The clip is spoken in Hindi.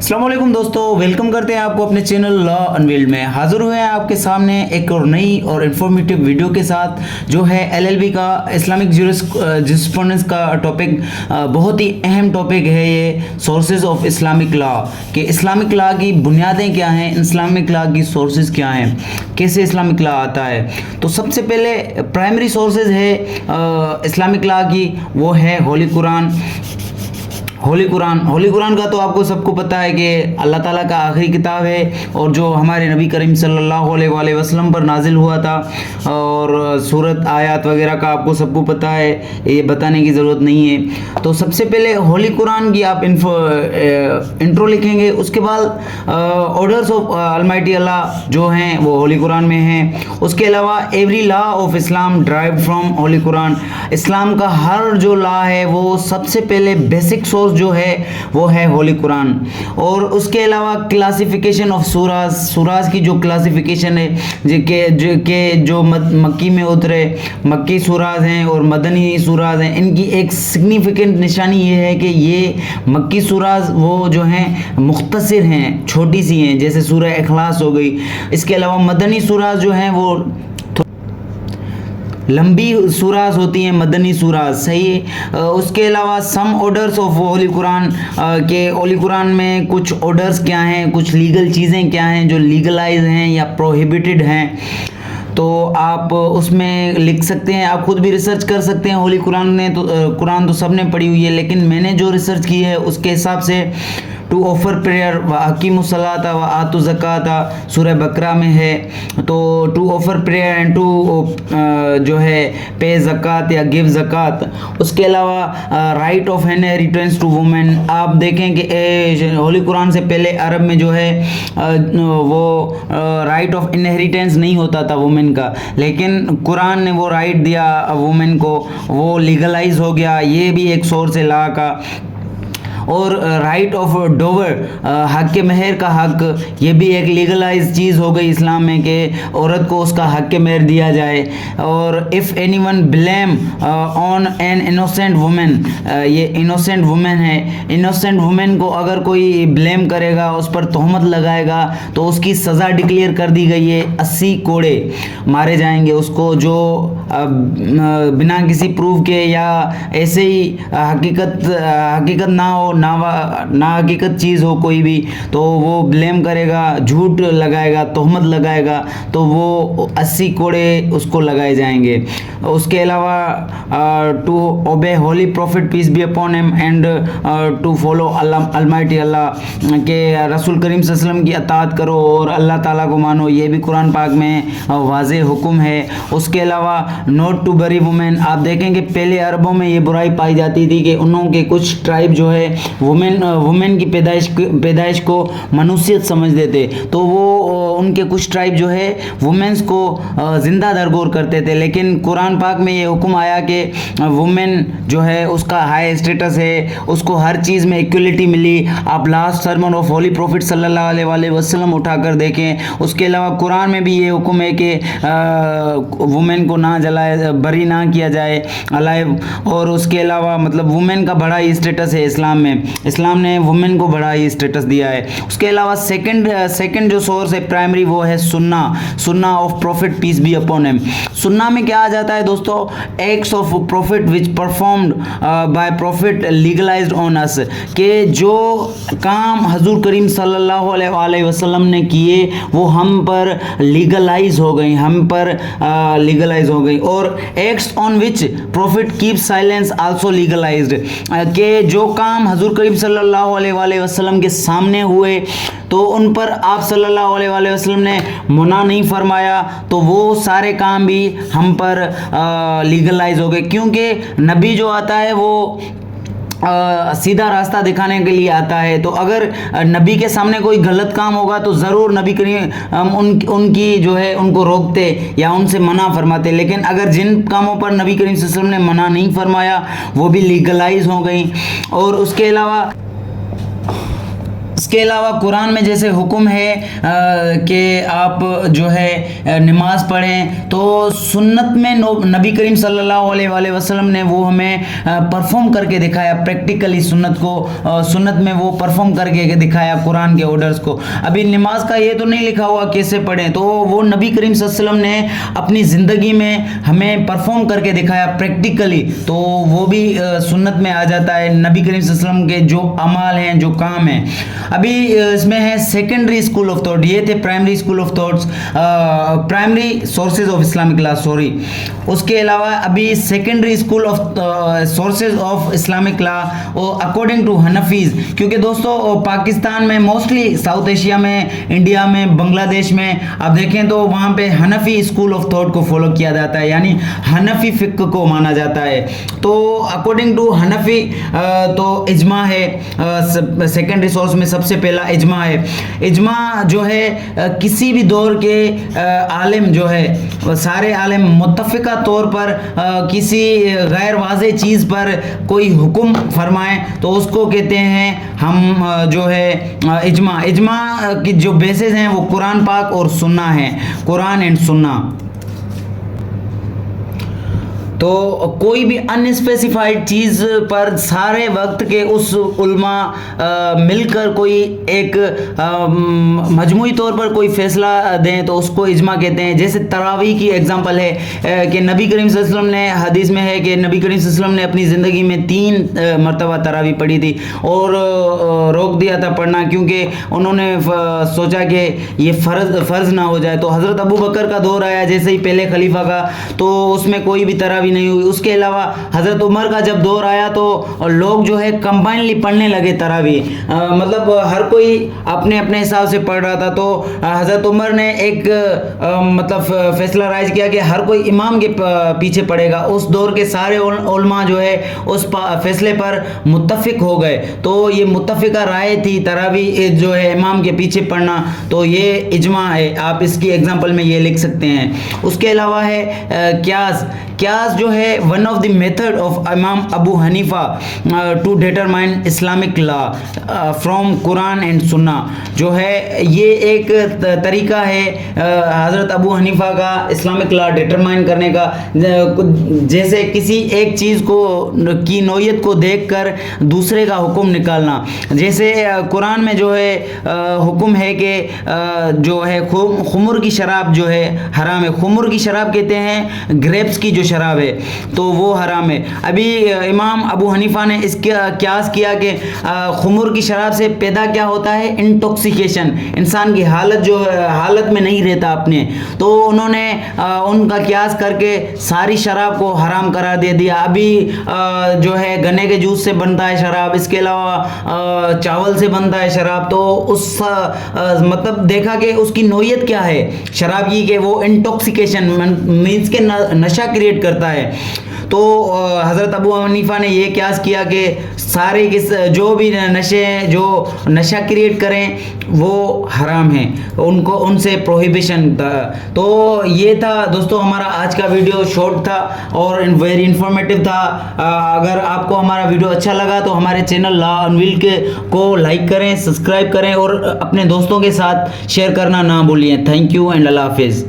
अस्सलाम वालेकुम दोस्तों, वेलकम करते हैं आपको अपने चैनल लॉ अनवील्ड में। हाजिर हुए हैं आपके सामने एक और नई और इन्फॉर्मेटिव वीडियो के साथ जो है एलएलबी का इस्लामिक जूरिस्प्रूडेंस का टॉपिक। बहुत ही अहम टॉपिक है ये, सोर्सेज ऑफ इस्लामिक लॉ, कि इस्लामिक लॉ की बुनियादें क्या हैं, इस्लामिक लॉ की सोर्सेज क्या हैं, कैसे इस्लामिक लॉ आता है। तो सबसे पहले प्राइमरी सोर्सेज है इस्लामिक लॉ की, वो है होली कुरान। होली कुरान का तो आपको सबको पता है कि अल्लाह ताला का आखिरी किताब है और जो हमारे नबी करीम सल्लल्लाहु अलैहि वसल्लम पर नाजिल हुआ था। और सूरत आयत वगैरह का आपको सबको पता है, ये बताने की ज़रूरत नहीं है। तो सबसे पहले होली कुरान की आप इंट्रो लिखेंगे, उसके बाद ऑर्डर्स ऑफ अलमाइटी अल्लाह जो हैं वो होली कुरान में हैं। उसके अलावा every law of Islam derived from holy Quran. इस्लाम का हर जो लॉ है वो सबसे पहले बेसिक सोर्स जो है वो है होली कुरान। और उसके अलावा क्लासिफिकेशन ऑफ सूराज की जो क्लासिफिकेशन है जो मक्की में उतरे मक्की सूराज हैं और मदनी सूराज हैं, इनकी एक सिग्निफिकेंट निशानी ये है कि ये मक्की सूराज वो जो हैं मुख्तसर हैं, छोटी सी हैं, जैसे सूरह इखलास हो गई। इसके अलावा मदनी सूराज जो हैं वो लंबी सूराज होती हैं, मदनी सूराज, सही है। उसके अलावा सम ऑर्डर्स ऑफ होली कुरान, के होली कुरान में कुछ ऑर्डर्स क्या हैं, कुछ लीगल चीज़ें क्या हैं जो लीगलाइज हैं या प्रोहिबिटेड हैं, तो आप उसमें लिख सकते हैं। आप खुद भी रिसर्च कर सकते हैं। होली कुरान तो सबने पढ़ी हुई है, लेकिन मैंने जो रिसर्च की है उसके हिसाब से टू ऑफर प्रेयर व अकीमुस्सलात व आतु ज़कात सूरह बकरा में है। तो to offer prayer and to जो है पे ज़कात या गिव ज़कात। उसके अलावा right of inheritance to women. आप देखें कि होली कुरान से पहले अरब में जो है वो राइट ऑफ इनहेरिटेंस नहीं होता था वुमेन का, लेकिन कुरान ने वो राइट दिया वुमेन को, वो लीगलाइज हो गया। ये भी एक सोर्स है लॉ का। और राइट ऑफ डोवर, हक के महर का हक, ये भी एक लीगलाइज चीज़ हो गई इस्लाम में कि औरत को उसका हक के महर दिया जाए। और if anyone blame on an innocent women, ये इनोसेंट वुमेन है, इनोसेंट वुमेन को अगर कोई ब्लेम करेगा, उस पर तोहमत लगाएगा, तो उसकी सज़ा डिक्लेयर कर दी गई है, 80 कोड़े मारे जाएंगे उसको, जो बिना किसी प्रूफ के या ऐसे ही हकीकत ना हो, ना हकीकत चीज़ हो कोई भी, तो वो ब्लेम करेगा, झूठ लगाएगा, तोहमत लगाएगा, तो वो 80 कोड़े उसको लगाए जाएंगे। उसके अलावा to obey holy prophet peace be upon him and to follow almighty Allah, के रसूल करीम सल्लल्लाहु अलैहि वसल्लम की अताअत करो और अल्लाह ताला को मानो, ये भी कुरान पाक में वाज़े हुक्म है। उसके अलावा नोट टू बरी वुमेन। आप देखें कि पहले अरबों में ये बुराई पाई जाती थी कि उन लोगों के कुछ ट्राइब जो है वुमेन की पैदाइश को मनुष्यत समझते थे, तो वो उनके कुछ ट्राइब जो है वुमेन्स को ज़िंदा दरगोर करते थे। लेकिन कुरान पाक में ये हुक्म आया कि वुमेन जो है उसका हाई स्टेटस है, उसको हर चीज़ में इक्वलिटी मिली। आप last sermon of holy prophet सल्लल्लाहु अलैहि वसल्लम उठाकर देखें। उसके अलावा कुरान में भी ये हुक्म है कि वुमेन को ना जलाए, बरी ना किया जाए अलाइव। और उसके अलावा मतलब वुमेन का बड़ा ही स्टेटस है इस्लाम में, इस्लाम ने वुमेन को बड़ा ही स्टेटस दिया है। उसके अलावा सेकंड जो सोर्स है प्राइमरी, वो है सुन्ना of prophet peace be upon him. सुन्ना में क्या आ जाता है दोस्तों? Acts of prophet which performed by prophet legalised on us, के जो काम हजूर करीम सल्लल्लाहु अलैहि वसल्लम ने किए वो हम पर लीगलाइज हो गई, लीगलाइज हो गई। और acts on which profit keep silence also legalised, के जो काम हजूर करीम सल्लल्लाहु अलैहि वसल्लम के सामने हुए तो उन पर आप सल्लल्लाहु अलैहि वसल्लम ने मना नहीं फरमाया, तो वो सारे काम भी हम पर लीगलाइज हो गए। क्योंकि नबी जो आता है वो सीधा रास्ता दिखाने के लिए आता है, तो अगर नबी के सामने कोई गलत काम होगा तो ज़रूर नबी करीम उनकी जो है उनको रोकते या उनसे मना फरमाते। लेकिन अगर जिन कामों पर नबी करीम सल्लल्लाहु अलैहि वसल्लम ने मना नहीं फरमाया वो भी लीगलाइज हो गई। और उसके अलावा इसके अलावा कुरान में जैसे हुक्म है कि आप जो है नमाज पढ़ें, तो सुन्नत में नबी करीम सल्लल्लाहु अलैहि वसल्लम ने वो हमें परफॉर्म करके दिखाया, प्रैक्टिकली सुन्नत को सुन्नत में वो परफॉर्म करके दिखाया कुरान के ऑर्डर्स को। अभी नमाज का ये तो नहीं लिखा हुआ कैसे पढ़ें, तो वो नबी करीम सल्लल्लाहु अलैहि वसल्लम ने अपनी ज़िंदगी में हमें परफॉर्म करके दिखाया प्रैक्टिकली, तो वो भी सुन्नत में आ जाता है। नबी करीम सल्लल्लाहु अलैहि वसल्लम के जो अमाल हैं, जो काम हैं। अभी इसमें है सेकेंडरी स्कूल ऑफ थॉट, ये थे primary school of thoughts, primary sources of Islamic law, sorry. उसके अलावा अभी secondary school of sources of Islamic law according to Hanafis, क्योंकि दोस्तों पाकिस्तान में मोस्टली, साउथ एशिया में, इंडिया में, बांग्लादेश में आप देखें तो वहाँ पे हनफी स्कूल ऑफ थॉट को फॉलो किया जाता है, यानी हनफी फिक्र को माना जाता है। तो अकॉर्डिंग टू हनफी तो इजमा है, सेकेंडरी सोर्स में सबसे पहला इजमा है। इजमा जो है किसी भी दौर के आलिम जो है, सारे आलिम मुत्तफ़िका तौर पर किसी गैर वाज़े चीज़ पर कोई हुक्म फरमाएं तो उसको कहते हैं हम जो है इजमा। इजमा की जो बेसिस हैं वो कुरान पाक और सुन्ना है, कुरान एंड सुन्ना। तो कोई भी अनस्पेसिफाइड चीज़ पर सारे वक्त के उस उल्मा मिलकर कोई एक मजमूई तौर पर कोई फैसला दें तो उसको इजमा कहते हैं। जैसे तरावी की एग्जांपल है कि नबी करीम सल्लल्लाहु अलैहि वसल्लम ने, हदीस में है कि नबी करीम सल्लल्लाहु अलैहि वसल्लम ने अपनी ज़िंदगी में 3 मरतबा तरावी पढ़ी थी और रोक दिया था पढ़ना, क्योंकि उन्होंने सोचा कि ये फ़र्ज़ ना हो जाए। तो हज़रत अबू बकर का दौर आया जैसे ही पहले खलीफा का, तो उसमें कोई भी तरावी नहीं हुई। उसके अलावा हज़रत उमर का जब दौर आया तो लोग जो है कंबाइनली पढ़ने लगे तरावी, मतलब हर कोई अपने अपने हिसाब से पढ़ रहा था। तो हज़रत उमर ने एक मतलब फैसला राइज किया कि हर कोई इमाम के पीछे पढ़ेगा। उस दौर के सारे उलमा जो है उस फैसले पर मुत्तफिक हो गए। तो ये मुत्तफिका राय थी तरावी जो है इमाम के पीछे पढ़ना, तो ये इजमा है। आप इसकी एग्जांपल में ये लिख सकते हैं। उसके अलावा है क्यास। क्यास जो है one of the method of Imam Abu Hanifa to determine Islamic law from Quran and Sunnah, जो है ये एक तरीका है हज़रत अबू हनीफा का इस्लामिक लॉ डिटरमाइन करने का। जैसे किसी एक चीज़ को की नौयत को देखकर दूसरे का हुक्म निकालना। जैसे कुरान में जो है हुक्म है कि जो है खुमर की शराब जो है हराम है। खुमर की शराब कहते हैं ग्रेप्स की जो शराब है, तो वो हराम है। अभी इमाम अबू हनीफा ने इसका क्यास किया कि खुमर की शराब से पैदा क्या होता है, इंटॉक्सिकेशन, इंसान की हालत में नहीं रहता अपने। तो उन्होंने उनका क्यास करके सारी शराब को हराम करा दे दिया। अभी जो है गन्ने के जूस से बनता है शराब, इसके अलावा चावल से बनता है शराब। तो उस मतलब देखा कि उसकी नौयत क्या है शराब की, कि वो इंटॉक्सिकेशन मीन्स के नशा क्रिएट करता है। तो हज़रत अबू हनीफा ने ये क्यास किया कि सारे जो भी नशे जो नशा क्रिएट करें वो हराम है, उनको उनसे प्रोहिबिशन था। तो ये था दोस्तों हमारा आज का वीडियो, शॉर्ट था और वेरी इंफॉर्मेटिव था। अगर आपको हमारा वीडियो अच्छा लगा तो हमारे चैनल लॉ ऑन व्हील को लाइक करें, सब्सक्राइब करें और अपने दोस्तों के साथ शेयर करना ना भूलिए। थैंक यू एंड अल्लाह हाफिज़।